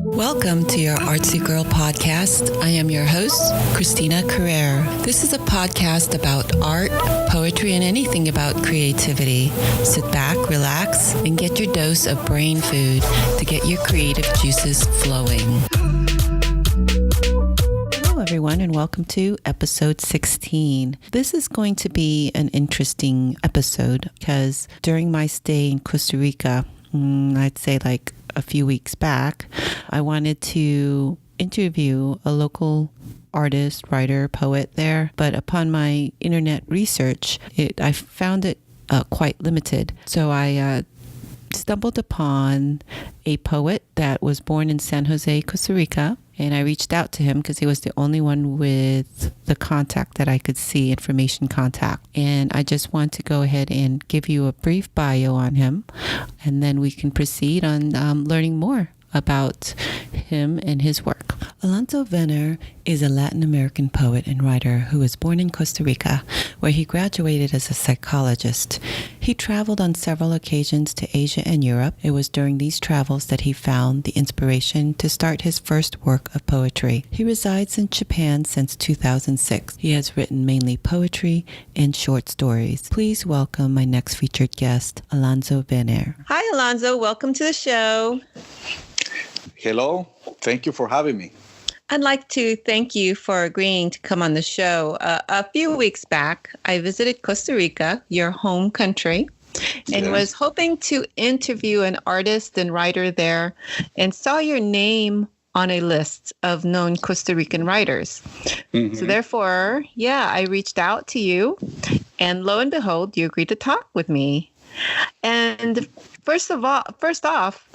Welcome to your Artsy Girl podcast. I am your host, Christina Carrere. This is a podcast about art, poetry, and anything about creativity. Sit back, relax, and get your dose of brain food to get your creative juices flowing. Hello, everyone, and welcome to episode 16. This is going to be an interesting episode because during my stay in Costa Rica, I'd say like a few weeks back, I wanted to interview a local artist, writer, poet there. But upon my internet research, I found it quite limited. So I stumbled upon a poet that was born in San Jose, Costa Rica. And I reached out to him because he was the only one with the contact that I could see, information contact. And I just want to go ahead and give you a brief bio on him. And then we can proceed on learning more about him and his work. Alonso Véner is a Latin American poet and writer who was born in Costa Rica, where he graduated as a psychologist. He traveled on several occasions to Asia and Europe. It was during these travels that he found the inspiration to start his first work of poetry. He resides in Japan since 2006. He has written mainly poetry and short stories. Please welcome my next featured guest, Alonso Véner. Hi, Alonso. Welcome to the show. Hello. Thank you for having me. I'd like to thank you for agreeing to come on the show. A few weeks back, I visited Costa Rica, your home country, and was hoping to interview an artist and writer there and saw your name on a list of known Costa Rican writers. Mm-hmm. So therefore, I reached out to you, and lo and behold, you agreed to talk with me. And first off,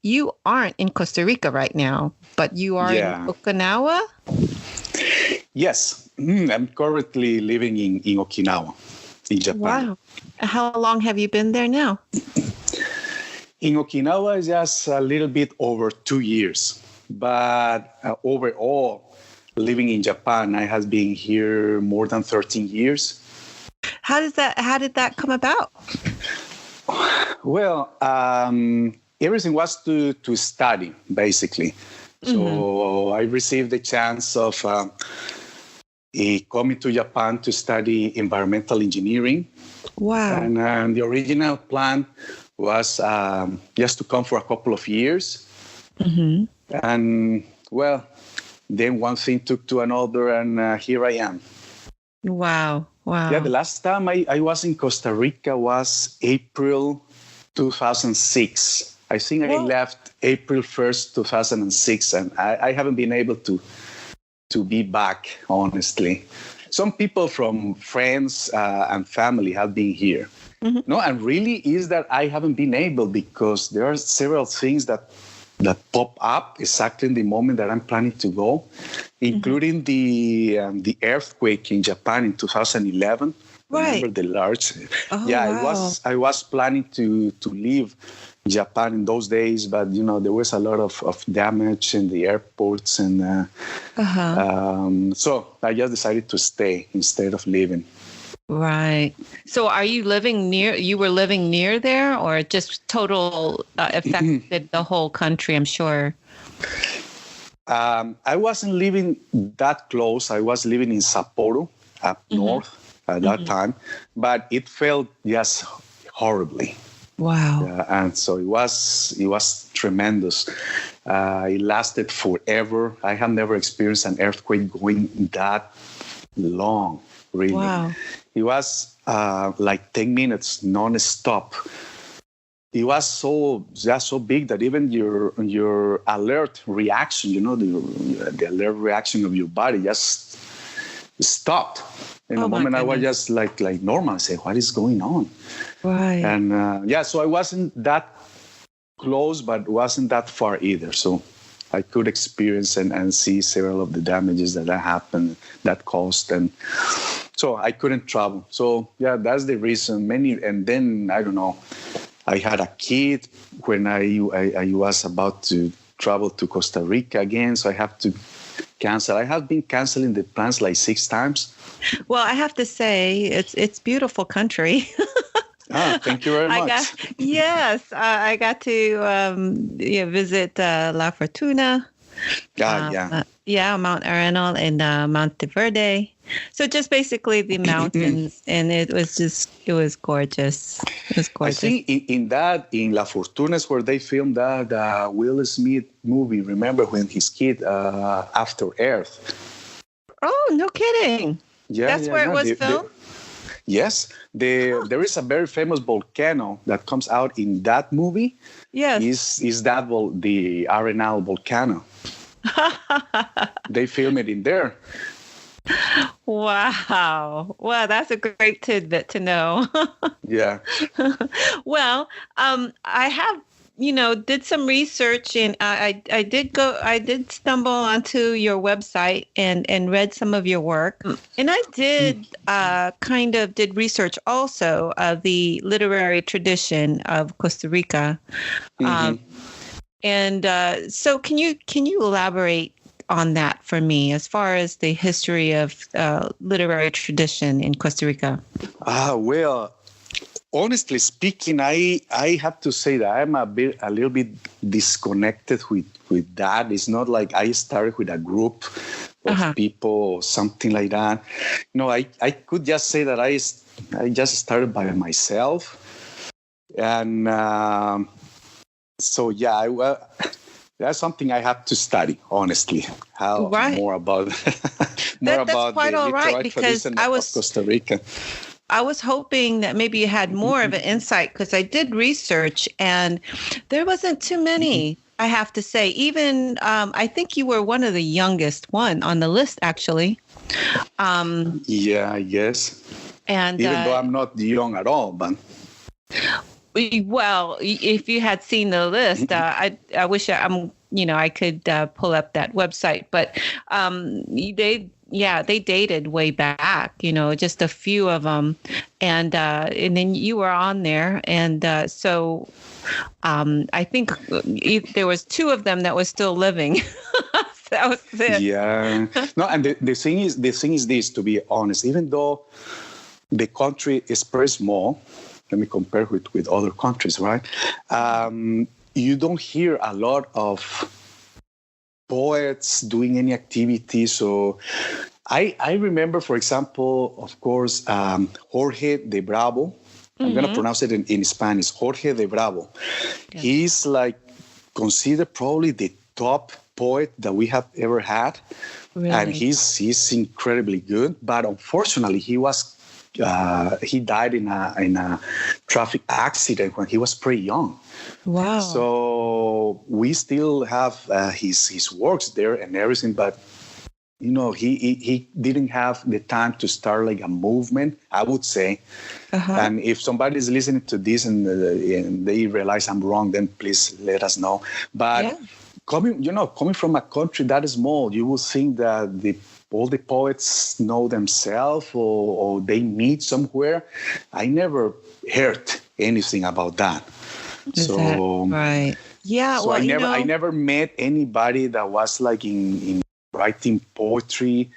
you aren't in Costa Rica right now, but you are in Okinawa? Yes. I'm currently living in Okinawa, in Japan. Wow. How long have you been there now? In Okinawa, just a little bit over 2 years. But overall, living in Japan, I have been here more than 13 years. How did that come about? Well, everything was to study, basically. So I received the chance of coming to Japan to study environmental engineering. Wow. And the original plan was just to come for a couple of years. Mm-hmm. And, well, then one thing took to another, and here I am. Wow. Yeah, the last time I was in Costa Rica was April 2006. I think I left April 1st, 2006, and I haven't been able to be back, honestly. Some people from friends and family have been here. Mm-hmm. No, and really is that I haven't been able because there are several things that pop up exactly in the moment that I'm planning to go, including the earthquake in Japan in 2011. Right. Remember the large? Oh, wow. I was planning to leave Japan in those days, but there was a lot of damage in the airports, and so I just decided to stay instead of leaving. Right. So are you living near? You were living near there, or just total affected the whole country? I'm sure. I wasn't living that close. I was living in Sapporo, up north at that time, but it felt just horribly. Wow. And so it was tremendous. It lasted forever. I have never experienced an earthquake going that long, really. Wow. It was like 10 minutes non-stop. It was so big that even your alert reaction, the alert reaction of your body just stopped. In a moment, I was just like normal. I say, what is going on? Right. And so I wasn't that close, but wasn't that far either. So I could experience and see several of the damages that happened, that caused. And so I couldn't travel. So, that's the reason. And then, I don't know, I had a kid when I was about to travel to Costa Rica again. So I have to cancel. I have been canceling the plans like 6 times. Well, I have to say, it's beautiful country. Thank you very much. I got to visit La Fortuna. Yeah. Mount Arenal and Monte Verde. So just basically the mountains, and it was gorgeous. It was gorgeous. I think in La Fortuna is where they filmed the Will Smith movie. Remember when his kid After Earth? Oh, no kidding! That's where it was filmed. Yes, there is a very famous volcano that comes out in that movie. Yes, is that the Arenal volcano? They film it in there. Wow, that's a great tidbit to know. Yeah. Well, I have did some research, and I did stumble onto your website and read some of your work, and I did did research also of the literary tradition of Costa Rica. And so can you elaborate on that for me as far as the history of literary tradition in Costa Rica? Well, honestly speaking, I have to say that I'm a little bit disconnected with that. It's not like I started with a group of people or something like that. I could just say that I just started by myself. And so, yeah, that's something I have to study, honestly. More about that's quite all right, because I was Costa Rica. I was hoping that maybe you had more of an insight, because I did research and there wasn't too many, I have to say. Even I think you were one of the youngest one on the list, actually. Yeah, I guess. And even though I'm not young at all, but... Well, if you had seen the list, I wish I could pull up that website, but they dated way back, just a few of them, and then you were on there, and so I think there was two of them that was still living. That was it. Yeah. No, and the thing is this, to be honest, even though the country is very small. Let me compare with other countries, right? You don't hear a lot of poets doing any activity. So I remember, for example, of course, Jorge de Bravo. I'm going to pronounce it in Spanish, Jorge de Bravo. Yeah. He's considered probably the top poet that we have ever had. Really? And he's incredibly good. But unfortunately, he died in a traffic accident when he was pretty young. Wow. So we still have his works there and everything, but he didn't have the time to start a movement, I would say. And if somebody is listening to this and they realize I'm wrong, then please let us know. But coming from a country that small, you would think that all the poets know themselves or they meet somewhere. I never heard anything about that. Right? Yeah. So I never met anybody that was in writing poetry.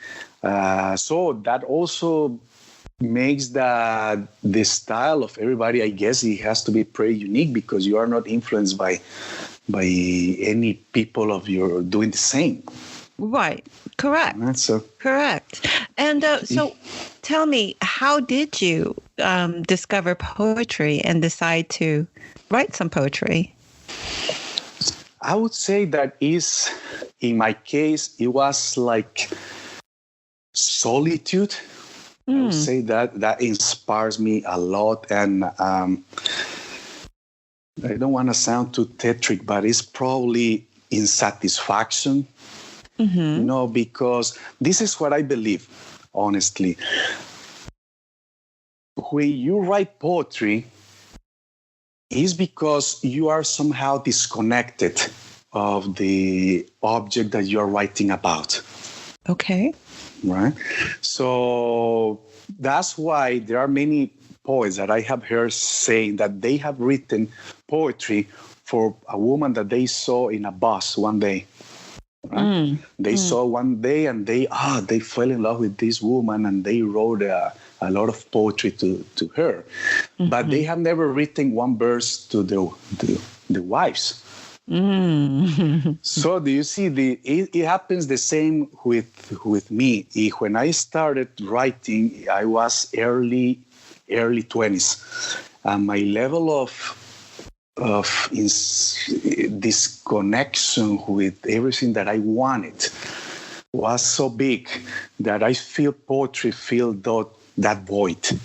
So that also makes the style of everybody, I guess, it has to be pretty unique, because you are not influenced by any people of your doing the same. Right. Correct. Correct. And so tell me, how did you discover poetry and decide to write some poetry? I would say that in my case, it was solitude. I would say that inspires me a lot. And I don't want to sound too theatric, but it's probably insatisfaction. Because this is what I believe, honestly. When you write poetry, it's because you are somehow disconnected of the object that you're writing about. Okay. Right? So that's why there are many poets that I have heard saying that they have written poetry for a woman that they saw in a bus one day. Right? They saw one day and they fell in love with this woman, and they wrote a lot of poetry to her. Mm-hmm. But they have never written one verse to the wives. Mm. So do you see, it happens the same with me. When I started writing, I was early 20s. My level of disconnection with everything that I wanted was so big that I feel poetry filled that void.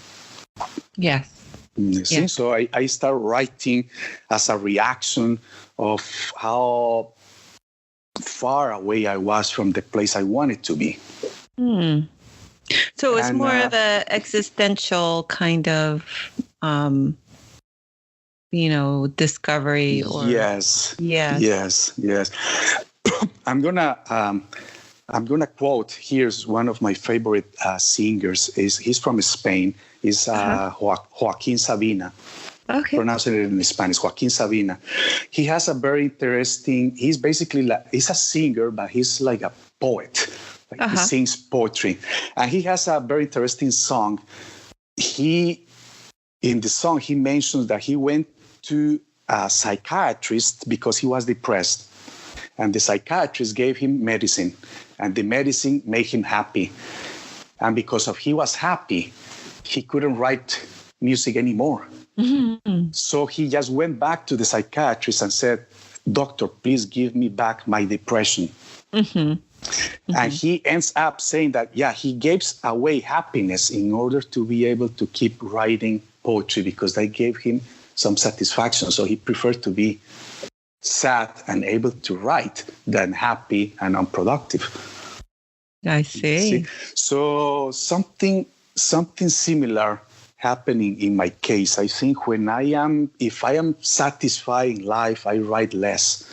Yes. You see? Yes. So I start writing as a reaction of how far away I was from the place I wanted to be. Mm. So it's more of an existential kind of, discovery. Or yes. I'm gonna quote. Here's one of my favorite singers. He's from Spain. He's Joaquin Sabina. Okay. Pronouncing it in Spanish, Joaquin Sabina. He has a very interesting. He's basically he's a singer, but he's like a poet. He sings poetry, and he has a very interesting song. In the song, he mentions that he went to a psychiatrist because he was depressed. And the psychiatrist gave him medicine, and the medicine made him happy. And because he was happy, he couldn't write music anymore. Mm-hmm. So he just went back to the psychiatrist and said, "Doctor, please give me back my depression." Mm-hmm. Mm-hmm. And he ends up saying that, he gives away happiness in order to be able to keep writing poetry because they gave him some satisfaction. So he preferred to be sad and able to write than happy and unproductive. I see. So something similar happening in my case. I think if I am satisfied in life, I write less.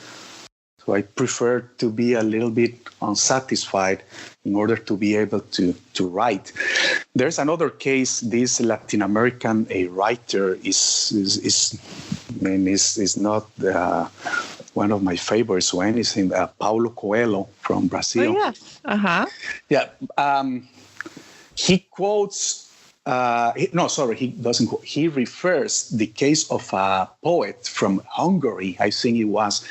So I prefer to be a little bit unsatisfied in order to be able to write. There's another case. This Latin American writer is not one of my favorites. One is Paulo Coelho from Brazil. Oh, yes. Uh-huh. Yeah. He quotes. He doesn't quote. He refers the case of a poet from Hungary, I think it was,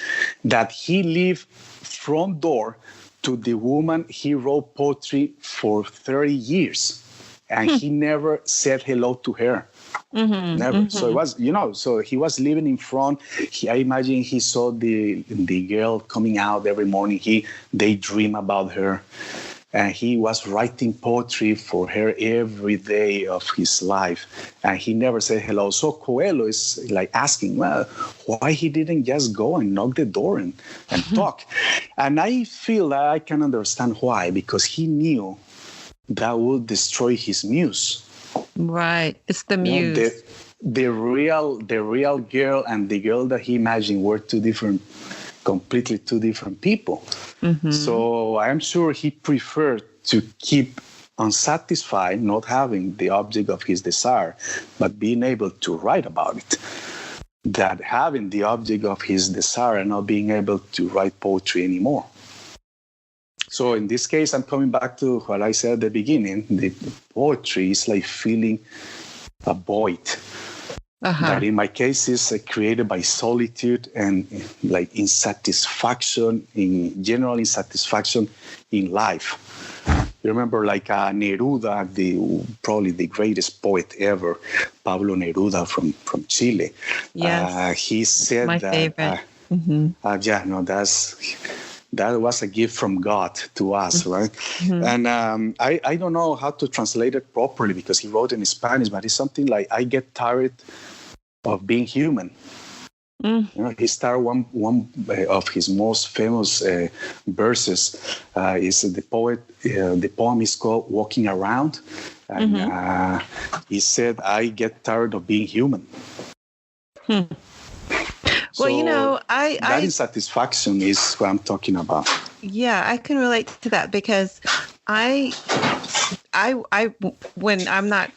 that he lived front door to the woman he wrote poetry for 30 years. And he never said hello to her. Mm-hmm, never. Mm-hmm. So it was, so he was living in front. I imagine he saw the girl coming out every morning. They dream about her. And he was writing poetry for her every day of his life. And he never said hello. So Coelho is like asking, why he didn't just go and knock the door and talk. And I feel that I can understand why, because he knew that would destroy his muse. Right. It's the muse. The real girl and the girl that he imagined were completely two different people. Mm-hmm. So I'm sure he preferred to keep unsatisfied, not having the object of his desire, but being able to write about it, than having the object of his desire and not being able to write poetry anymore. So in this case, I'm coming back to what I said at the beginning. The poetry is like filling a void. That in my case is created by solitude and like general insatisfaction in life. You remember like Neruda, probably the greatest poet ever, Pablo Neruda from Chile. Yes, he said my favorite. That was a gift from God to us, right? Mm-hmm. And I don't know how to translate it properly because he wrote in Spanish, but it's something like, I get tired of being human. Mm. He started one of his most famous verses is the poem is called Walking Around. And he said, I get tired of being human. Hmm. Well, that insatisfaction is what I'm talking about. Yeah, I can relate to that because I when I'm not,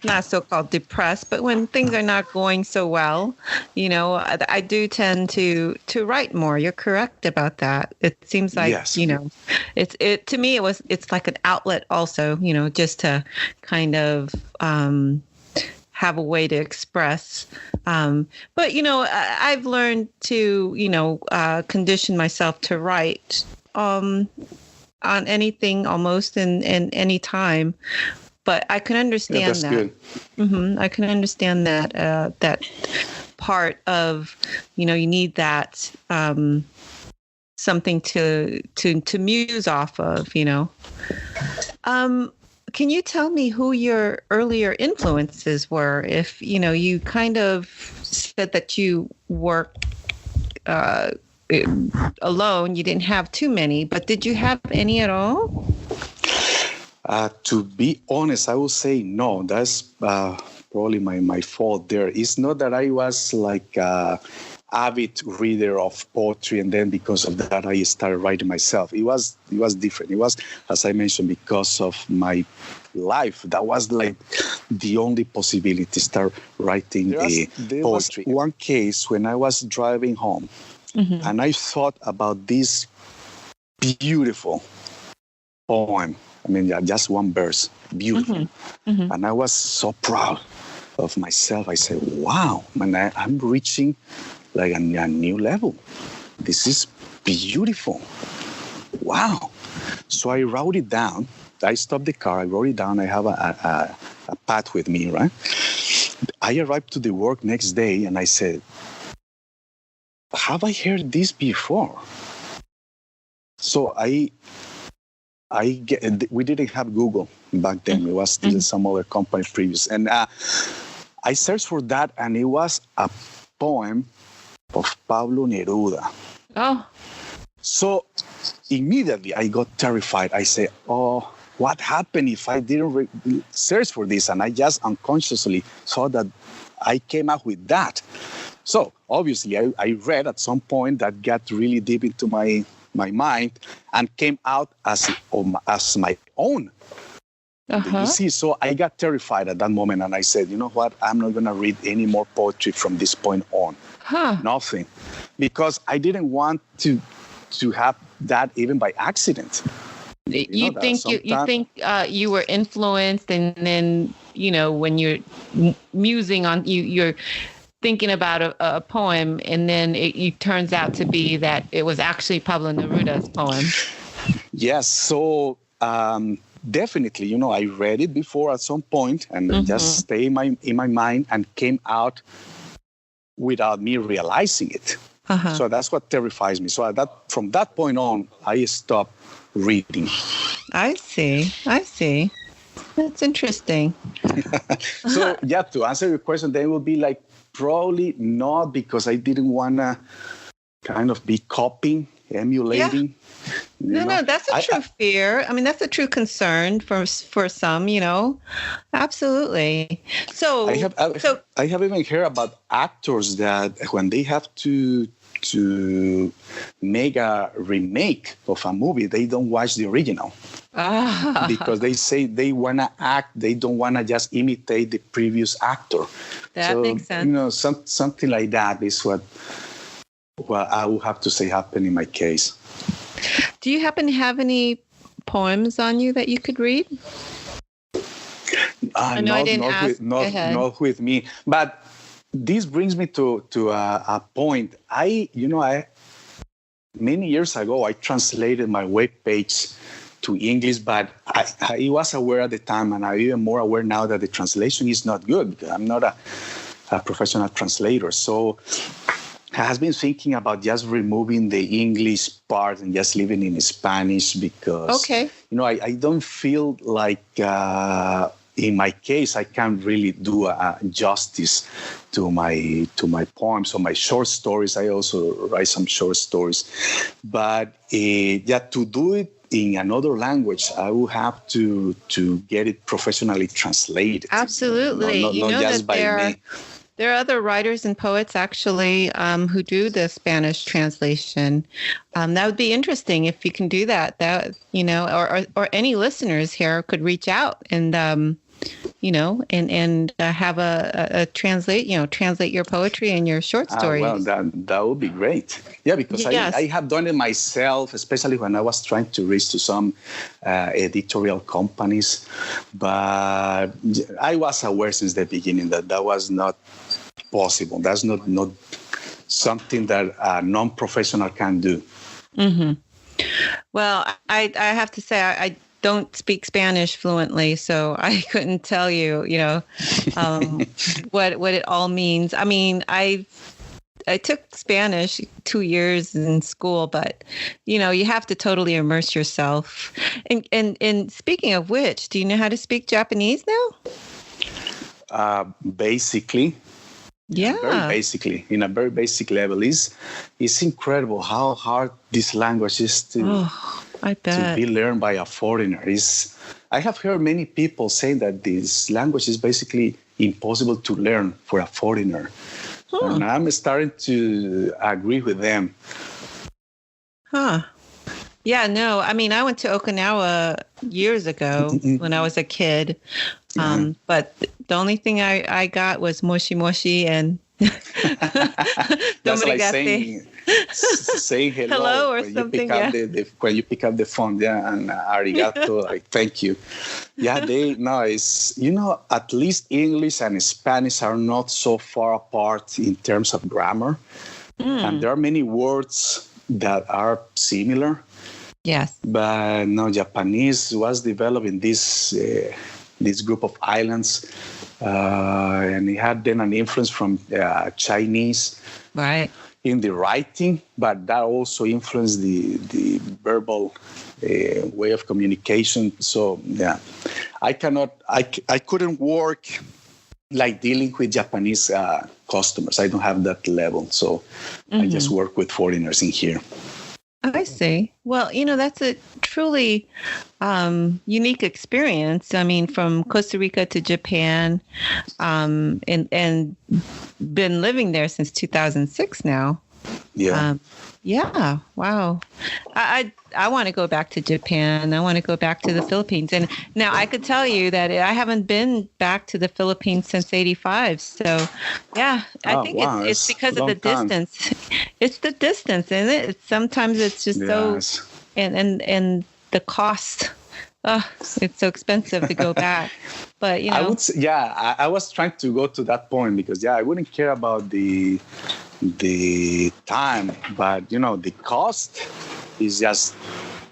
not so-called depressed, but when things are not going so well, I do tend to write more. You're correct about that. It seems like, Yes. It to me, it's like an outlet also, just to kind of have a way to express. But, I've learned to, condition myself to write on anything almost in any time. But I can understand that's that. Good. Mm-hmm. I can understand that that part of, you need that something to muse off of, Can you tell me who your earlier influences were? If, you kind of said that you worked alone, you didn't have too many, but did you have any at all? To be honest, I would say no. That's probably my fault there. It's not that I was like an avid reader of poetry, and then because of that, I started writing myself. It was different. It was, as I mentioned, because of my life. That was like the only possibility to start writing there poetry. Was one case when I was driving home, mm-hmm. and I thought about this beautiful poem. I mean, just one verse, beautiful. Mm-hmm. Mm-hmm. And I was so proud of myself. I said, wow, man, I'm reaching like a new level. This is beautiful. Wow. So I wrote it down. I stopped the car. I wrote it down. I have a pad with me, right? I arrived to the work next day and I said, have I heard this before? So we didn't have Google back then. It was still some other company previous. And I searched for that, and it was a poem of Pablo Neruda. Oh. So immediately I got terrified. I said, oh, what happened if I didn't search for this? And I just unconsciously thought that I came up with that. So obviously I read at some point that got really deep into my mind and came out as my own. Uh-huh. You see, so I got terrified at that moment, and I said, you know what? I'm not going to read any more poetry from this point on. Nothing, because I didn't want to have that even by accident. You think you were influenced, and then when you're musing on you're thinking about a poem, and then it turns out to be that it was actually Pablo Neruda's poem. Yes, so definitely, I read it before at some point, and mm-hmm. just stayed in my mind and came out without me realizing it. Uh-huh. So that's what terrifies me. So from that point on, I stopped reading. I see. That's interesting. So yeah, to answer your question, then it would be like, probably not, because I didn't want to kind of be copying, emulating. Yeah. No, that's a true fear. I mean, that's a true concern for some, Absolutely. So I have even heard about actors that when they have to make a remake of a movie, they don't watch the original. Because they say they want to act, they don't want to just imitate the previous actor. That makes sense. Something like that is what I would have to say happened in my case. Do you happen to have any poems on you that you could read? I know I didn't ask. Not with me, but this brings me to a point. Many years ago, I translated my webpage to English, but I was aware at the time, and I'm even more aware now that the translation is not good, because I'm not a professional translator. So I have been thinking about just removing the English part and just leaving in Spanish, because I don't feel like in my case I can't really do justice to my poems or my short stories. I also write some short stories, but to do it in another language, I will have to get it professionally translated. Absolutely. Not just by me. There are other writers and poets actually who do the Spanish translation. That would be interesting if you can do that. That or any listeners here could reach out and and have a translate your poetry and your short stories. Well, that would be great. Yeah, because Yes. I have done it myself, especially when I was trying to reach to some editorial companies. But I was aware since the beginning that was not possible. That's not something that a non-professional can do. Mm-hmm. Well, I have to say I don't speak Spanish fluently, so I couldn't tell you, what it all means. I mean, I took Spanish 2 years in school, but you have to totally immerse yourself. And speaking of which, do you know how to speak Japanese now? Basically. Yeah. Very basically, in a very basic level. It's incredible how hard this language is to be learned by a foreigner. I have heard many people saying that this language is basically impossible to learn for a foreigner. And I'm starting to agree with them. Huh. Yeah, no, I mean, I went to Okinawa years ago when I was a kid. But the only thing I got was moshi moshi and that's like saying hello or when something. When you pick up the phone, and arigato, like thank you. Yeah, at least English and Spanish are not so far apart in terms of grammar, and there are many words that are similar. Yes, but no, Japanese was developed in this group of islands, and it had then an influence from Chinese, right, in the writing, but that also influenced the verbal way of communication. So yeah, I couldn't work like dealing with Japanese customers. I don't have that level, so I just work with foreigners in here. I see. Well, that's a truly unique experience. I mean, from Costa Rica to Japan, and been living there since 2006 now. Yeah. Yeah. Wow. I want to go back to Japan. I want to go back to the Philippines. And now I could tell you that I haven't been back to the Philippines since 85. So yeah, I think it's because of the distance. It's the distance, isn't it? Sometimes it's just so, and the cost. It's so expensive to go back. But I would say, I was trying to go to that point because I wouldn't care about the time, but the cost is just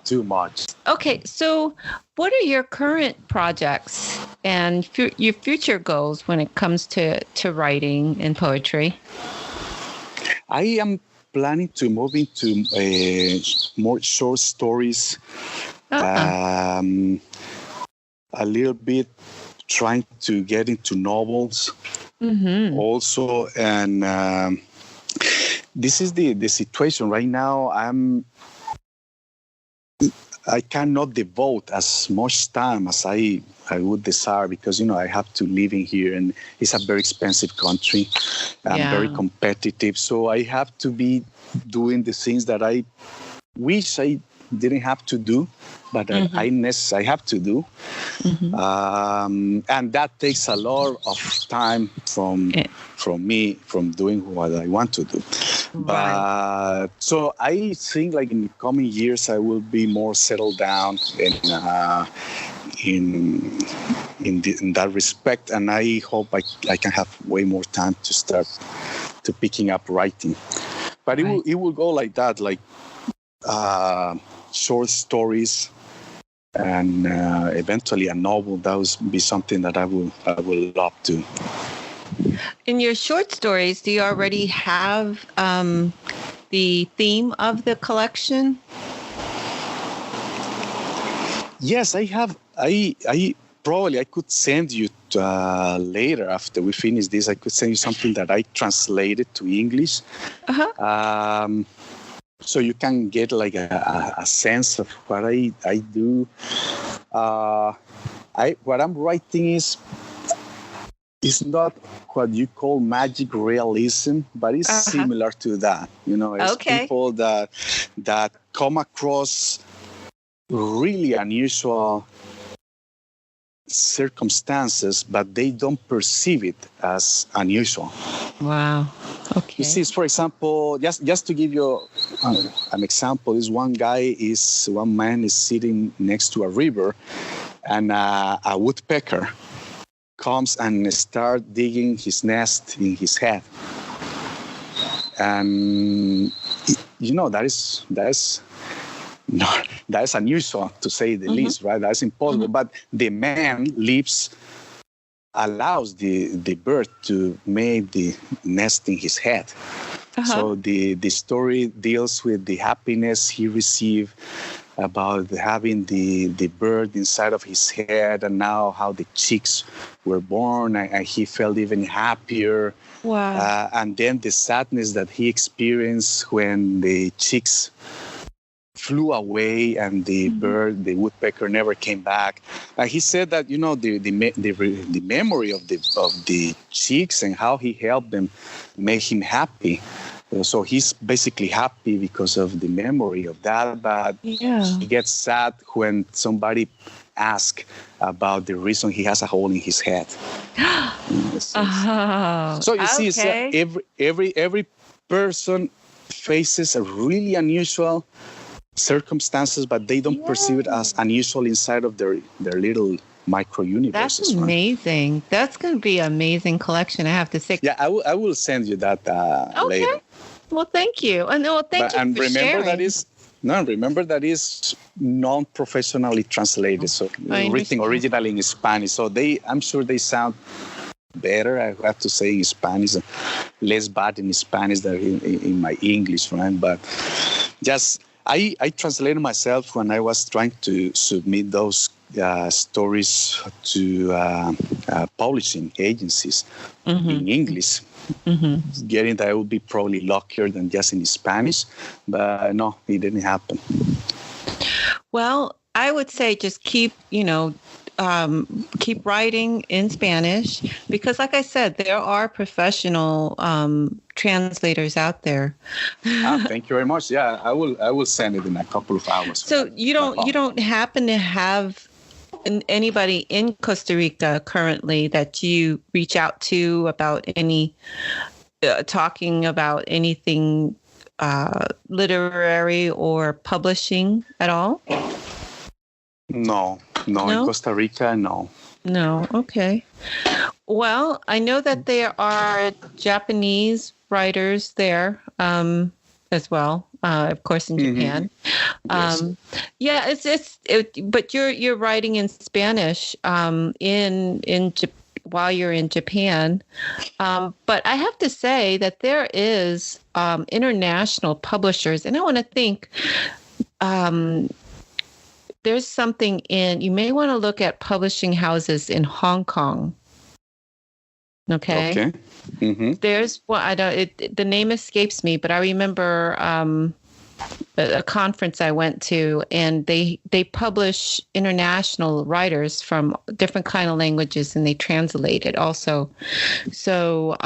too much. Okay, so what are your current projects and your future goals when it comes to writing and poetry? I am planning to move into more short stories. A little bit trying to get into novels also, and this is the situation right now. I cannot devote as much time as I would desire because I have to live in here, and it's a very expensive country and very competitive. So I have to be doing the things that I wish I didn't have to do, but I have to do. And that takes a lot of time from me, from doing what I want to do. But so I think like in the coming years, I will be more settled down in that respect. And I hope I can have way more time to start to picking up writing. But it will go like that, like short stories and eventually a novel. That would be something that I will love to. In your short stories, do you already have the theme of the collection? Yes, I have. I could send you later after we finish this. I could send you something that I translated to English. So you can get like a sense of what I do. What I'm writing is not what you call magic realism, but it's similar to that. It's people that come across really unusual circumstances, but they don't perceive it as unusual. Wow. Okay. You see, for example, just to give you an example, is one man is sitting next to a river, and a woodpecker comes and starts digging his nest in his head. And that is unusual, to say the least, right? That's impossible. But the man allows the bird to make the nest in his head. So the story deals with the happiness he received about having the bird inside of his head, and now how the chicks were born, and he felt even happier. Wow. And then the sadness that he experienced when the chicks flew away and the woodpecker never came back. He said that the memory of the chicks and how he helped them made him happy. So he's basically happy because of the memory of that, but he gets sad when somebody asks about the reason he has a hole in his head. So you see, every person faces a really unusual circumstances, but they don't perceive it as unusual inside of their little micro universes. That's amazing. Right? That's going to be an amazing collection, I have to say. Yeah, I will send you that later. Well, thank you. Thank you for sharing. Remember that is non-professionally translated, so written originally in Spanish. So I'm sure they sound better, I have to say, in Spanish, less bad in Spanish than in my English, right? But just I translated myself when I was trying to submit those stories to publishing agencies in English. Getting that I would be probably luckier than just in Spanish, but no, it didn't happen. Well, I would say just keep writing in Spanish, because like I said, there are professional translators out there. Thank you very much. Yeah, I will send it in a couple of hours. So you don't happen to have anybody in Costa Rica currently that you reach out to about any talking about anything literary or publishing at all? No, in Costa Rica, no. No, okay. Well, I know that there are Japanese writers there as well, of course, in Japan. Yes. But you're writing in Spanish while you're in Japan. But I have to say that there is international publishers, and I want to think. There's something you may want to look at publishing houses in Hong Kong. Okay. There's the name escapes me, but I remember a conference I went to, and they publish international writers from different kind of languages, and they translate it also. So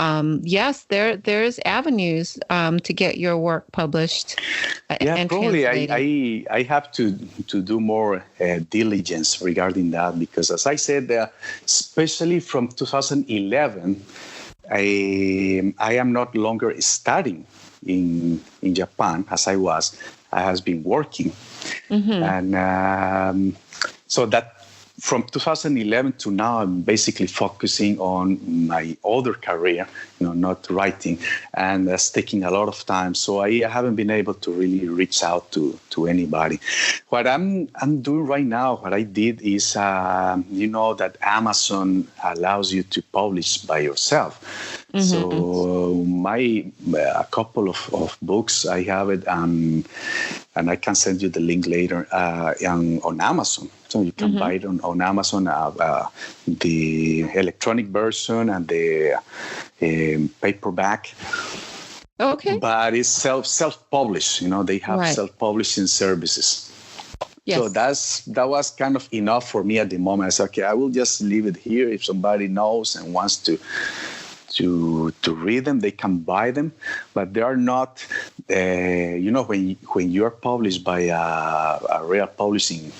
yes, there's avenues to get your work published. And probably I have to do more diligence regarding that, because as I said, especially from 2011, I am not longer studying in Japan as I was. I has been working, and so that from 2011 to now, I'm basically focusing on my other career, not writing, and that's taking a lot of time. So I haven't been able to really reach out to anybody. What I'm doing right now, what I did is, that Amazon allows you to publish by yourself. So a couple of books, I have it, and I can send you the link later on Amazon. So you can buy it on Amazon, the electronic version and the paperback. Okay. But it's self-published. They have self-publishing services. Yes. So that was kind of enough for me at the moment. I said, okay, I will just leave it here. If somebody knows and wants to read them, they can buy them, but they are not, when you are published by a real publishing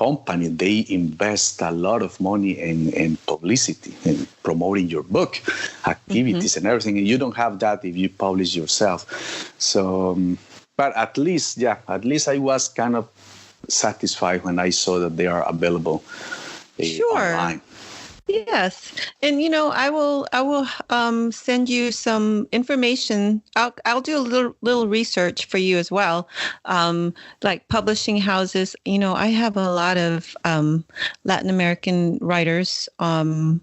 company, they invest a lot of money in publicity and promoting your book, activities and everything. And you don't have that if you publish yourself. So, but at least I was kind of satisfied when I saw that they are available online. Yes. And, I will send you some information. I'll do a little research for you as well. Like publishing houses, I have a lot of Latin American writers on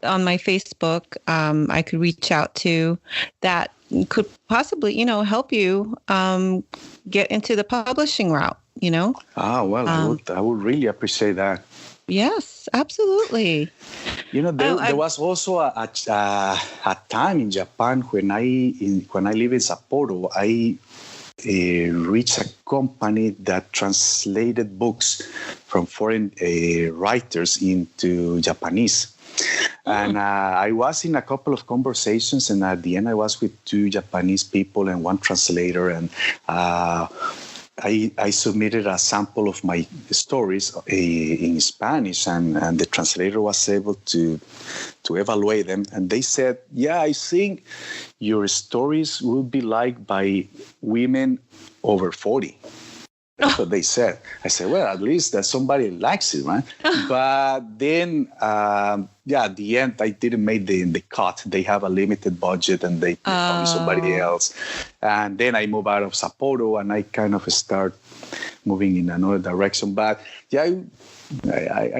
my Facebook. I could reach out to that could possibly, help you get into the publishing route, Well, I would really appreciate that. Yes, absolutely. There was also a time in Japan when I live in Sapporo, I reached a company that translated books from foreign writers into Japanese. And I was in a couple of conversations, and at the end I was with 2 Japanese people and 1 translator, and I submitted a sample of my stories in Spanish, and the translator was able to evaluate them. And they said, yeah, I think your stories will be liked by women over 40. That's what they said. I said, well, at least that somebody likes it, right? But then, at the end, I didn't make the cut. They have a limited budget, and they found somebody else. And then I moved out of Sapporo, and I kind of start moving in another direction. But I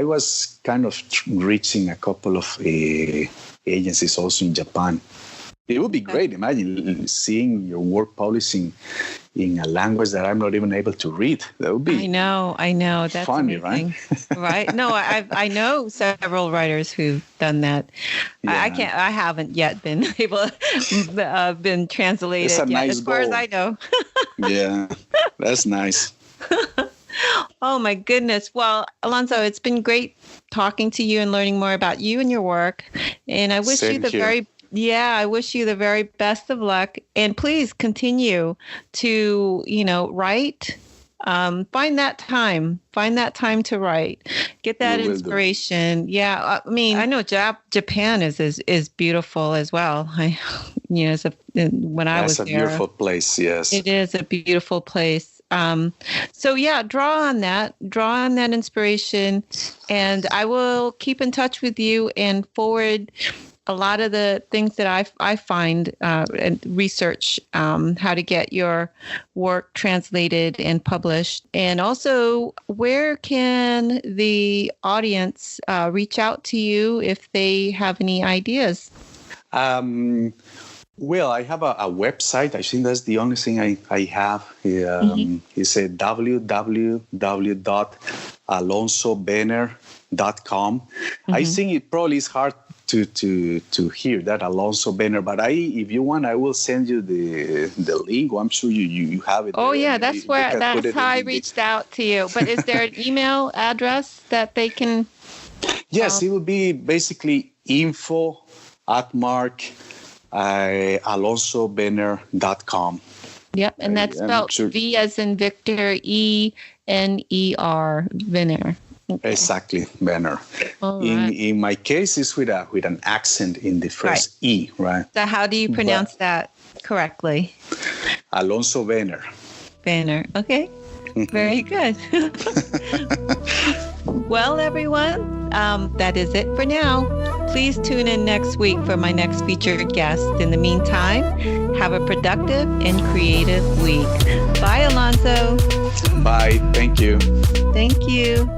was kind of reaching a couple of agencies also in Japan. It would be great. Imagine seeing your work publishing in a language that I'm not even able to read. That would be I know. That's funny, amazing. right? Right? No, I know several writers who've done that. Yeah. I haven't yet been able been translated yet, nice as far goal. as I know. Yeah, that's nice. Oh my goodness. Well, Alonso, it's been great talking to you and learning more about you and your work. And I wish you the very best of luck. And please continue to, write. Find that time to write. Get that inspiration. Yeah. I mean, I know Japan is beautiful as well. When I was there. That's a beautiful place. Yes. It is a beautiful place. So draw on that inspiration, and I will keep in touch with you and forward a lot of the things that I find and research how to get your work translated and published. And also, where can the audience reach out to you if they have any ideas? Well, I have a website. I think that's the only thing I have. It's a www.alonsovéner.com. I think it probably is hard to hear that, Alonso Véner, but if you want, I will send you the link. I'm sure you have it. Oh yeah, that's how I reached out to you. But is there an email address that they can? Yes, it would be basically info@alonsovéner.com. Yep, and that's spelled V as in Victor, E-N-E-R, Véner. Okay. Exactly, Véner. Right. In my case, it's with an accent in the first E, right? So how do you pronounce that correctly? Alonso Véner. Véner. Okay. Very good. Well, everyone, that is it for now. Please tune in next week for my next featured guest. In the meantime, have a productive and creative week. Bye, Alonso. Bye. Thank you. Thank you.